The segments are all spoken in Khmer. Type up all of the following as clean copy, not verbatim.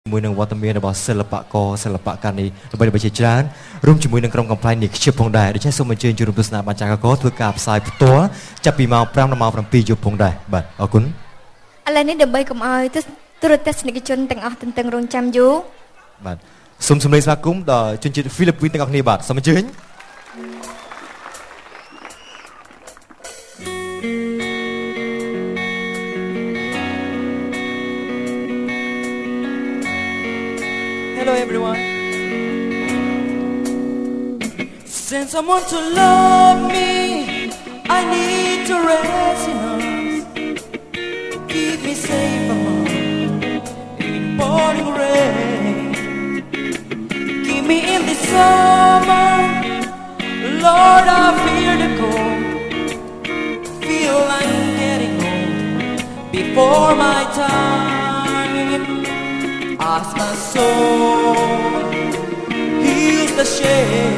mùi nâng vọt miền bảo sờ lập bạc co sờ lập bạc can đi bây giờ chỉ chán rung chỉ mùi nâng trong complain này chụp phong đài để cho số mình chơi chụp tuần nào bạn chàng có thưa cạp saiตัวจะปีมาพรำนำมาพรำปีchụp phong đài bạn ởคุณอะไรนี่เดี๋ยวไปกับไอ้ตัวเทสนิกชนแต่งออกแต่งรงจำอยู่bạn sum lênสมาคมต่อจนจิตฟิลิปปินส์แต่งออกนี่bạnสมัยchơi Hello everyone. Send someone to love me. I need to rest in arms. Keep me safe from in pouring rain. Keep me in the summer. Lord, I fear the cold. Feel like getting old before my time. As my soul heals the shame,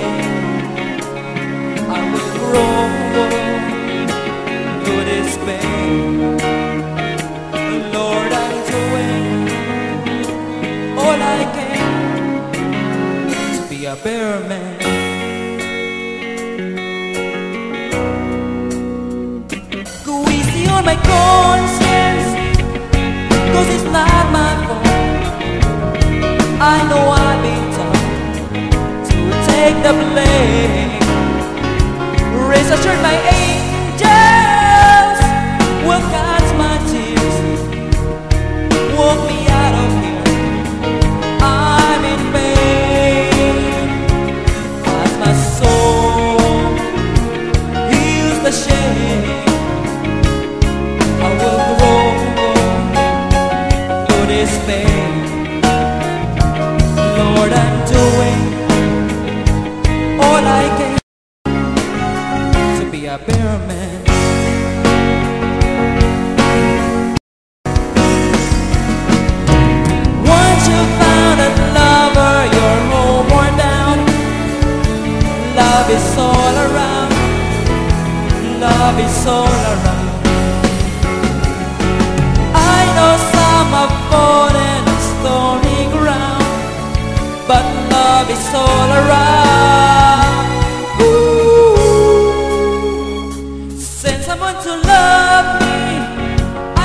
I will grow through this pain. Lord, I'm doing all I can to be a better man. Go easy on my conscience, 'cause it's not my fault. I know I've been taught to take the blame. Rest assured my angels will catch my tears, walk me out of here. I'm in pain as my soul heals the shame. I will grow through this pain. Lord, I'm doing all I can to be a better man. Once you found a lover, you're all worn down. Love is all around. Love is all around. I know some have fallen on stony ground, but love is all around. Ooh. Send someone to love me.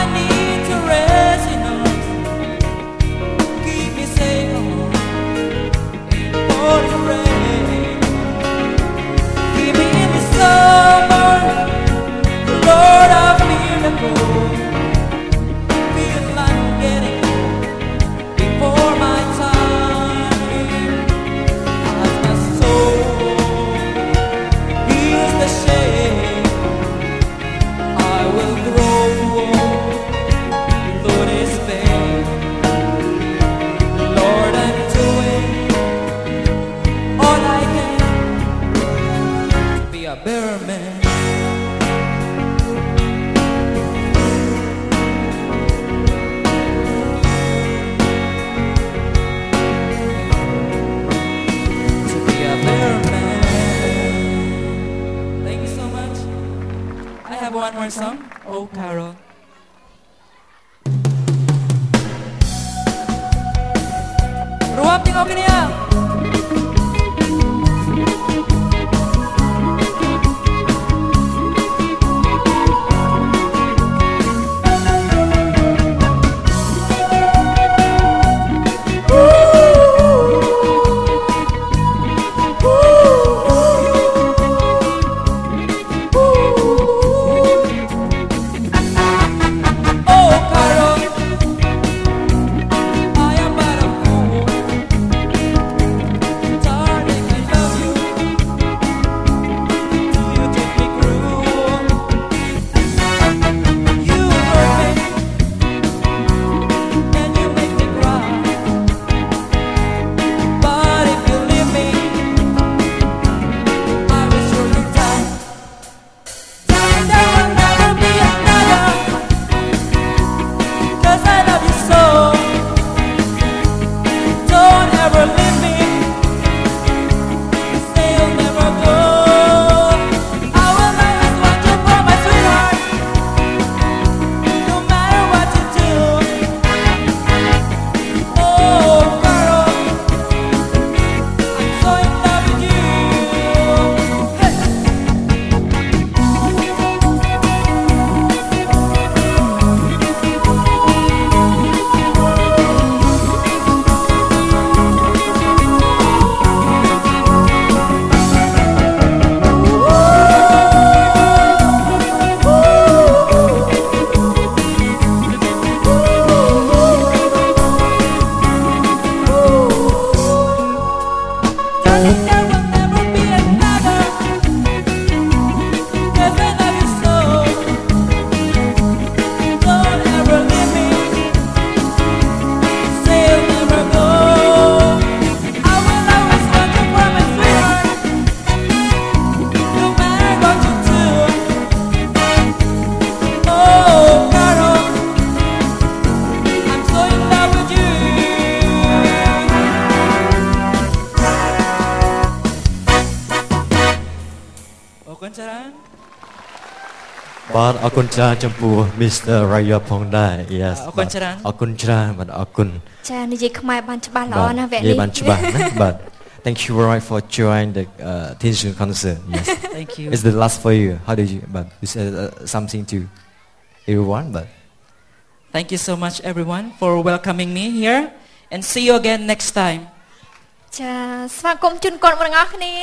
I need to rest in arms. Keep me safe in pouring rain. Keep me in the summer. Lord, I feel the cold. Feel like getting old before my time. Better man. To be a better man. Thank you so much. I have one more song. Oh, Carol. Ruap tinggal gini ya. បាទអរគុណច្រើនចំពោះ Mr. Raya ផងដែរ yes អរគុណច្រើន អរគុណច្រើនបាទអរគុណ ចានិយាយខ្មែរបានច្បាស់ល្អណាស់វគ្គនេះ បានច្បាស់ណាបាទ Thank you very much for joining the Tension concert yes Thank you It's the last for you how did you but you said something to everyone but Thank you so much everyone for welcoming me here and see you again next time ចាស្វាគមន៍ជូនគាត់បងប្អូនគ្នា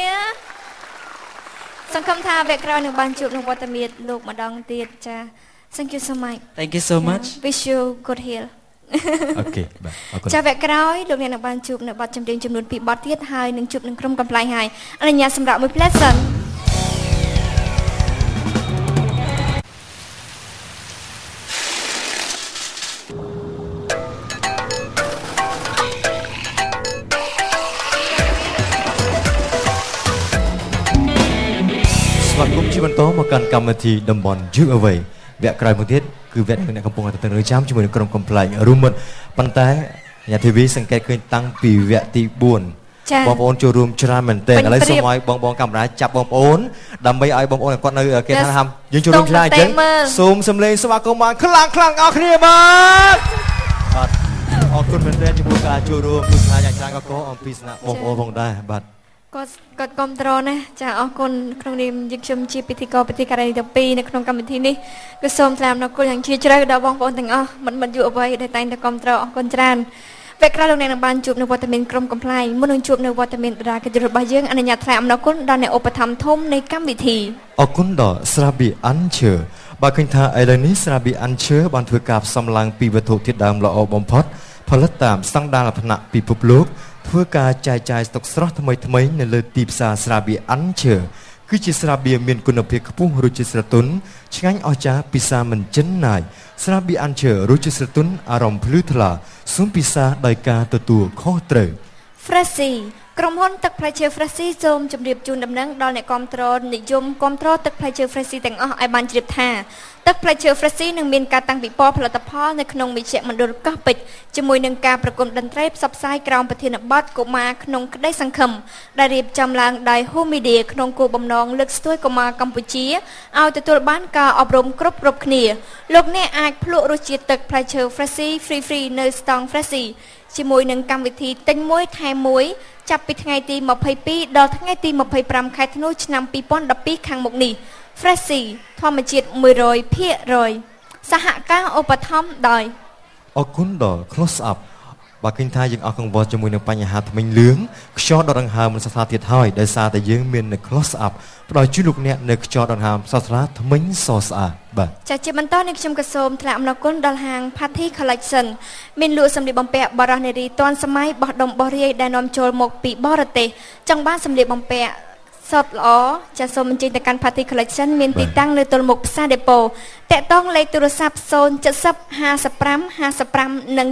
សង្ឃឹមថាវគ្គក្រោយនឹងបានជួបនឹងវត្តមានលោកម្ដងទៀតចា Thank you so much Thank you so much Wish you good health អូខេបាទអរគុណចាវគ្គក្រោយលោកអ្នកនឹងបានជួបនៅបទចម្រៀងចំនួន2បទទៀតហើយនឹងជួបនឹងក្រុមកំ pl ហើយអនុញ្ញាតសម្រាប់មួយ pleasant ស្វាគមន៍ជាបន្តមកកាន់កម្មវិធីតំបន់ You Away វគ្គក្រោយមកទៀតគឺវគ្គអ្នកកំពុងតែទៅចាំជាមួយនឹងក្រុមកំ pl រួមមិត្តប៉ុន្តែញាតិវីសង្កេតឃើញតាំងពីវគ្គទី4បងប្អូនចូលរួមច្រើនមែនទែនឥឡូវសូមឲ្យបងកាមេរ៉ាចាប់បងប្អូនដើម្បីឲ្យបងប្អូនគាត់នៅគេថាហាំយើងចូលរួមច្រើនអញ្ចឹងសូមសំឡេងស្វាគមន៍បានខ្លាំងអរគ្នាបាទអរគុណមែនទែនចំពោះការចូលរួមទស្សនាយ៉ាងច្រើនក៏អំពីស្នាបងប្អូនផងដែរបាទគាត់គ្រប់ត្រណាចាអរគុណក្នុងនាមយើងខ្ញុំជាពិធីករពិធីការនីទី2នៅក្នុងកម្មវិធីនេះគឺសូមថ្លែងអំណរគុណយ៉ាងជ្រាលជ្រៅដល់បងប្អូនទាំងអស់មិនយុវវ័យដែលតែងតែគ្រប់ត្រអរគុណច្រើនវគ្គក្រោយលោកអ្នកនឹងបានជួបនៅវត្តមានក្រុមកំ pl មុននឹងជួបនៅវត្តមានតារាកិត្តិយសរបស់យើងអនុញ្ញាតថ្លែងអំណរគុណដល់អ្នកឧបត្ថម្ភធំនៃកម្មវិធីអរគុណដល់ស្រាប៊ីអាន់ឈើបើឃើញថាឥឡូវនេះស្រាប៊ីអាន់ឈើបានធ្វើការផ្សំឡើងពីវត្ថុធាតុដើមល្អបំផុតផលិតតាមស្តង់ដារលក្ខណៈពិភពលោកធ្វើការចែកចាយស្តុកស្រស់ថ្មីនៅលើទីផ្សារស្រាបៀរអាន់ឈើគឺជាស្រាបៀរមានគុណភាពខ្ពស់រសជាតិស្រទន់ឆ្ងាញ់អស្ចារ្យពិសាមិនចិនណាយស្រាបៀរអាន់ឈើរសជាតិស្រទន់អារម្មណ៍ភ្លឺថ្លាសូមពិសាដោយការទទួលខុសត្រូវ Freshie ក្រុមហ៊ុនទឹកផ្លែឈើ Freshie សូមជម្រាបជូនដំណឹងដល់អ្នកគាំទ្រនិយមគាំទ្រទឹកផ្លែឈើ Freshie ទាំងអស់ឲ្យបានជ្រាបថាទឹកផ្លែឈើ Freshie នឹងមានការតាំងពិព័រណ៍ផលិតផលនៅក្នុងវិជ្ជមណ្ឌលកោះពេជ្រជាមួយនឹងការប្រគំតន្ត្រីផ្សព្វផ្សាយក្រោមប្រធានបទកុមារក្នុងក្តីសង្ឃឹមដែលរៀបចំឡើងដោយ Home Media ក្នុងគោលបំណងលើកស្ទួយកុមារកម្ពុជាឲ្យទទួលបានការអប់រំគ្រប់គ្នាលោកអ្នកអាចភ្លក់រសជាតិទឹកផ្លែឈើ Freshie free នៅស្តង់ Freshie ជាមួយនឹងកម្មវិធីទិញមួយថែមមួយចាប់ពីថ្ងៃទី22ដល់ថ្ងៃទី25ខែធ្នូឆ្នាំ2012ខាងមុខនេះ Freshie ធម្មជាតិ 100% សហការឧបត្ថម្ភដោយអរគុណដល់ Close Up បើឃើញថាយើងអស់កង្វល់ជាមួយនឹងបញ្ហាធ្មេញលឿងខ្យល់ដកដង្ហើមមិនសាស្ត្រាទៀតហើយដោយសារតែយើងមាននៅ Close Up ផ្ដល់ជូនលោកអ្នកនៅខ្យល់ដកដង្ហើមសាស្ត្រាធ្មេញសស្អាតបាទចាជាបន្តនេះខ្ញុំក៏សូមថ្លែងអំណរគុណដល់ហាង Pathy Collection មានលក់សម្លៀកបំពាក់បរិសុទ្ធនារីទាន់សម័យបោះដុំបោះរាយដែលនាំចូលមកពីបរទេសចង់បានសម្លៀកបំពាក់សតល្អចាសូមអញ្ជើញទៅកាន់ Pathy Collection មានទីតាំងនៅទល់មុខផ្សារដេប៉ូតាក់ទងលេខទូរស័ព្ទ070 55 55និង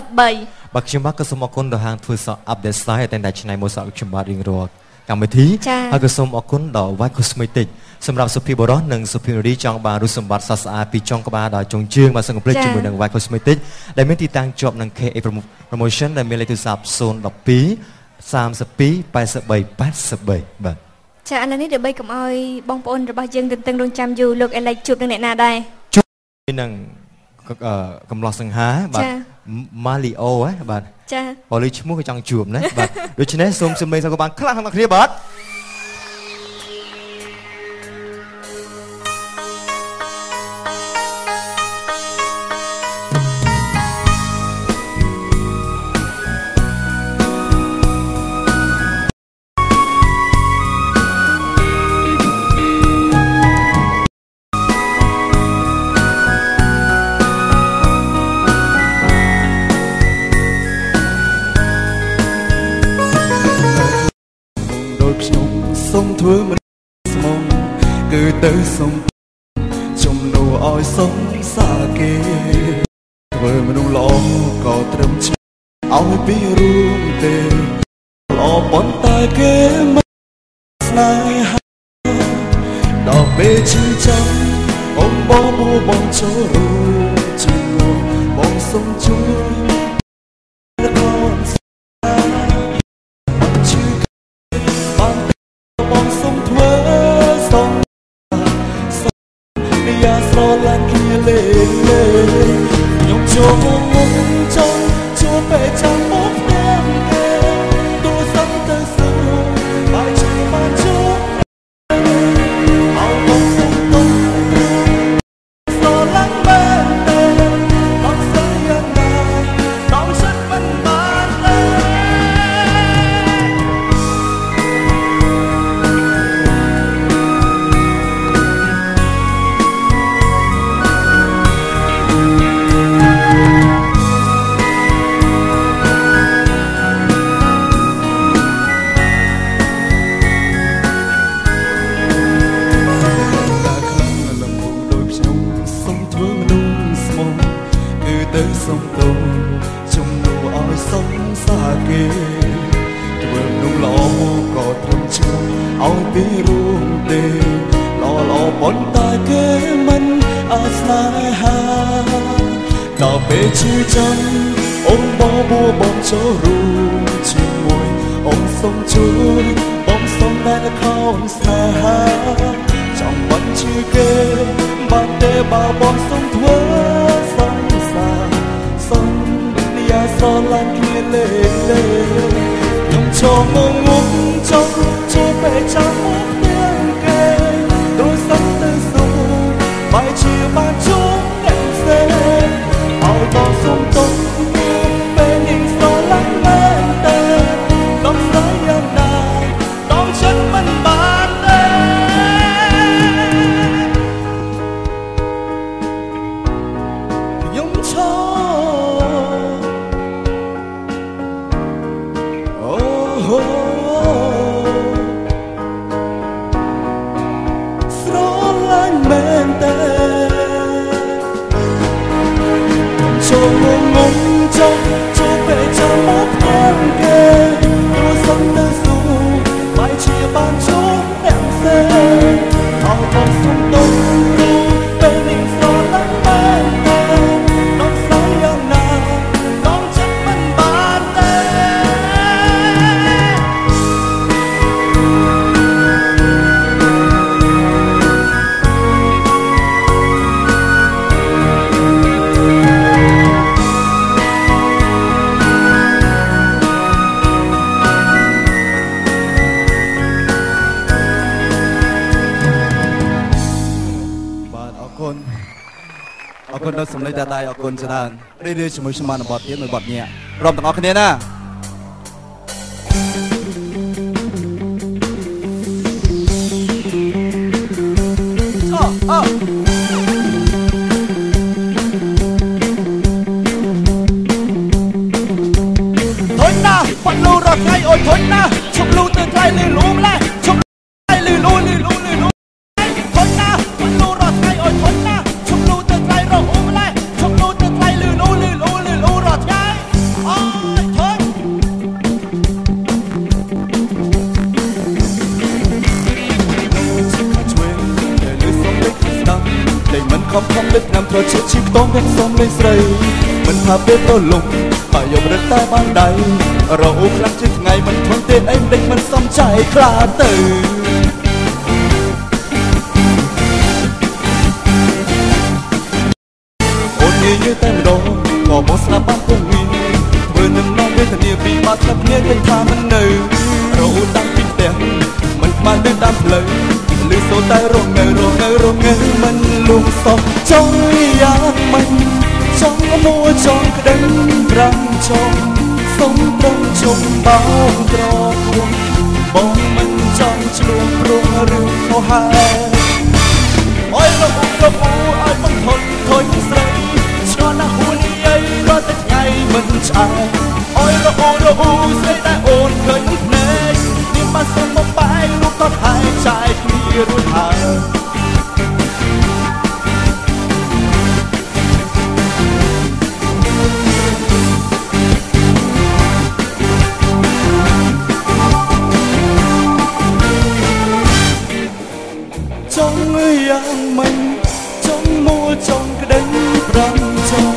73បាទខ្ញុំបាទក៏សូមអរគុណដល់ហាងធ្វើសក់ Update Style តែតែឆ្នៃម៉ូដសក់ខ្ញុំបាទរៀងរាល់កម្មវិធីហើយក៏សូមអរគុណដល់ White Cosmetic សម្រាប់សុភីបុរសនិងសុភីនារីចង់បានរូបសម្បត្តិស្អាតពីចុងក្បាលដល់ចុងជើងបាទសូមកុំភ្លេចជាមួយនឹង White Cosmetic ដែលមានទីតាំងជាប់នឹង KA Promotion ដែលមានលេខទូរស័ព្ទ012 32 83 83បាទចាឥឡូវនេះដើម្បីកុំឲ្យបងប្អូនរបស់យើងទន្ទឹងរង់ចាំយូរលោកអេឡិចជួបនឹងអ្នកណាដែរជួបនឹងកំឡោះសង្ហាបាទម៉ាលីអូបាទចាបើលើឈ្មោះក៏ចង់ជួបណាបាទដូច្នេះសូមសម្លេងសូមបានខ្លាំងទាំងគ្នាបាទសូមធ្វើមិនស្មងគឺទៅសូមជំនួសឲ្យសុំសាគេធ្វើមនុស្សល្អក៏ត្រឹមឆ្ឲ្យពីរួមទេល្អប៉ុន្តែគេមិនស្នេហាដល់ពេលឈឺចាំអូនបងពូបងចូលរួមជាមួយបងសូមជួយ ស្រឡាញ់គ្នាលេខ្ញុំចូលមុខចង់ជួបពេលចាំមកទាំងគេទូរស័ព្ទទៅសួរបាយជិះបានជួបអោបងសុំទុំស្រឡាញ់មែនទេអត់ស្អីយ៉ាងណាដល់ចិត្តមិនបានទេសុំទោជំនួសឲ្យសុំសាគេធ្វើនោះល្អក៏ត្រឹមឈ្មោះឲ្យពីរួមទេល្អប៉ុន្តែគេមិនអាចស្នេហាដល់ពេលឈឺចាំអូនបងចូលរួមជាមួយអូនសុំជួយបងសុំតែខោស្នេហាចង់បានឈឺគេបានទេបើបងសុំធ្វើស្រឡាញ់គ្នាលេខ្ញុំចូលមកចង់ជួបពេលចាំមកទាំងគេទូរស័ព្ទទៅសួរបាយជាបានជួបអ្នកផ្សេងឲ្យបងសុំទុំពេលនេះស្រឡាញ់មែនទេដល់ស្អីយ៉ាងណាដល់ចិត្តមិនបានទេខ្ញុំចូលស្រឡាញ់មែនទេចូលងងចង់ចូលពេលចាំមកទាំងគេទូរស័ព្ទទៅសួរបាយជាបានជួបអ្នកផ្សេងអោបងសុំទុំពេលនេះស្រឡាញ់មែនទេដល់ស្អីយ៉ាងណាដល់ចិត្តមិនបានទេអរគុណដល់សម្លេងតាដៃអរគុណច្រើនរីកជាមួយស្មានបទទៀតមួយបទញាក់ព្រមទាំងអស់គ្នាណាធុញណាបាត់លូរត់ថ្ងៃអូយធុញណាឈប់លូទៅថ្លៃលឺលូម្លេះឈប់ថ្លៃលឺលូធុញណាបាត់លូរត់ថ្ងៃអូយធុញណាឈប់លូទៅថ្លៃរហូម្លេះឈប់លូទៅថ្លៃលឺលូរត់ថ្ងៃអូយធុញមិនខំលឹកណាំធ្វើជាខ្ទងទាំងសុំលេងស្រីមិនថាពេលទៅលំបើយករត់តែបានដៃរអ៊ូខ្លាំងជាថ្ងៃមិនធន់ទេអីមិនដេញមិនសំចៃខ្លាទៅអូននិយាយតែម្ដងក៏មកស្លាប់បានគង់វិញធ្វើនឹងនំវេទនាពីបាត់ស្លាប់គ្នាឃើញថាមិននៅរអ៊ូតាំងពីផ្ទះមិនបានលើតាមផ្លូវលឺសូរតែរងើមិនលងសោះចង់យ៉ាងមិនចង់មួចង់ក្តឹងប្រាំចង់សុំត្រង់ជុំបោកត្រគុំបងមិនចង់ឆ្លួងព្រមរឿងខុសហើយអើយរកឲ្យមិនធន់ស្រីឆ្ងល់ណាស់ហួននិយាយរាល់តែថ្ងៃមិនឆ្អែតអើយរកស្រីតែអូនឃើញភ្នែកនាងបានសុំមកបែករូបតហើយចាយគ្នារួចហើយចង់យ៉ាងមិនចង់មួចង់ក្តឹងប្រាំចង់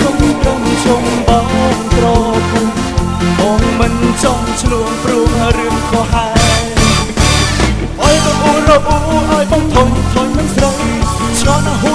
សុំត្រង់ជុំបោកត្រគុំបងមិនចង់ឆ្លងព្រោះរឿងខុសហើយអើយរអ៊ូឲ្យបងធុញមិនស្រីឆ្ងល់ណាស់ហួ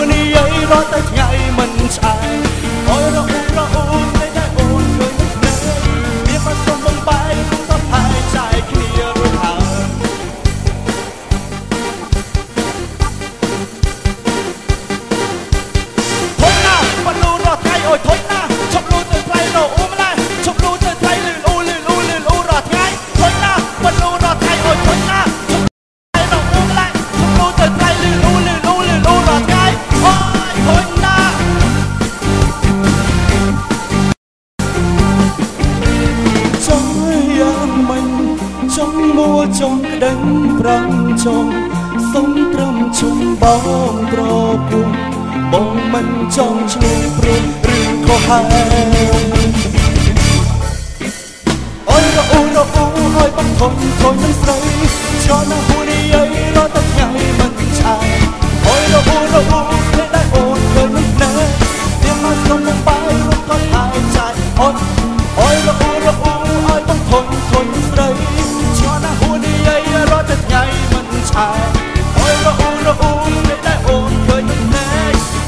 ចង់ក្តីប្រំចង់សុំត្រឹមជុំបងត្រពុំបងមិនចង់ឈ្នះព្រមឬក៏ហើយអូយរអ៊ូហើយបងធំនឹងស្រីឆ្លងណាហួរនេះអីរត់តែថ្ងៃមិនឆាយអូយរអ៊ូទេតែអូនឃើញមិនណែទៀងមកក្នុងមកបាយរត់ក៏ហើយចាយអូយរអ៊ូហើយបងធំនឹងស្រីឆ្លងណាហួរនេះអីរត់តែថ្ងៃមិនឆាយអូយរអ៊ូទេតែអូនឃើញមិនណែ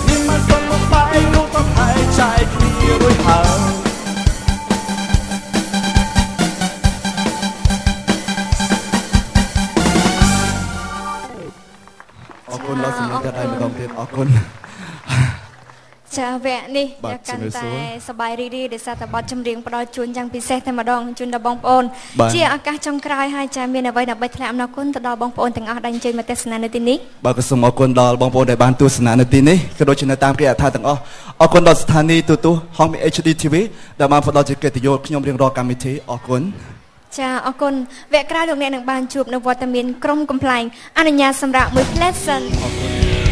ទៀងមកក្នុងមកបាយរត់ក៏ហើយចាយគ្នារួចហើយអរគុណលោកសម្លេងតែម្ដងទៀតអរគុណចាវគ្គនេះយកកាន់តែសប្បាយរីករាយដោយសារតែបទចម្រៀងផ្ដល់ជូនយ៉ាងពិសេសតែម្ដងជូនដល់បងប្អូនជាឱកាសចុងក្រោយហើយចាមានអ្វីដើម្បីថ្លែងអំណរគុណទៅដល់បងប្អូនទាំងអស់ដែលអញ្ជើញមកទស្សនានៅទីនេះបាទក៏សូមអរគុណដល់បងប្អូនដែលបានទស្សនានៅទីនេះក៏ដូចជានៅតាមគេអត្ថាទាំងអស់អរគុណដល់ស្ថានីយ៍ទូទស្សន៍ Home HD TV ដែលបានផ្ដល់ជាកិត្តិយសខ្ញុំរៀងរាល់កម្មវិធីអរគុណចាអរគុណវគ្គក្រោយលោកអ្នកនឹងបានជួបនៅវត្តមានក្រុមកំ pl ែងអនុញ្ញាតសម្រាប់មួយ pleasant អរគុណ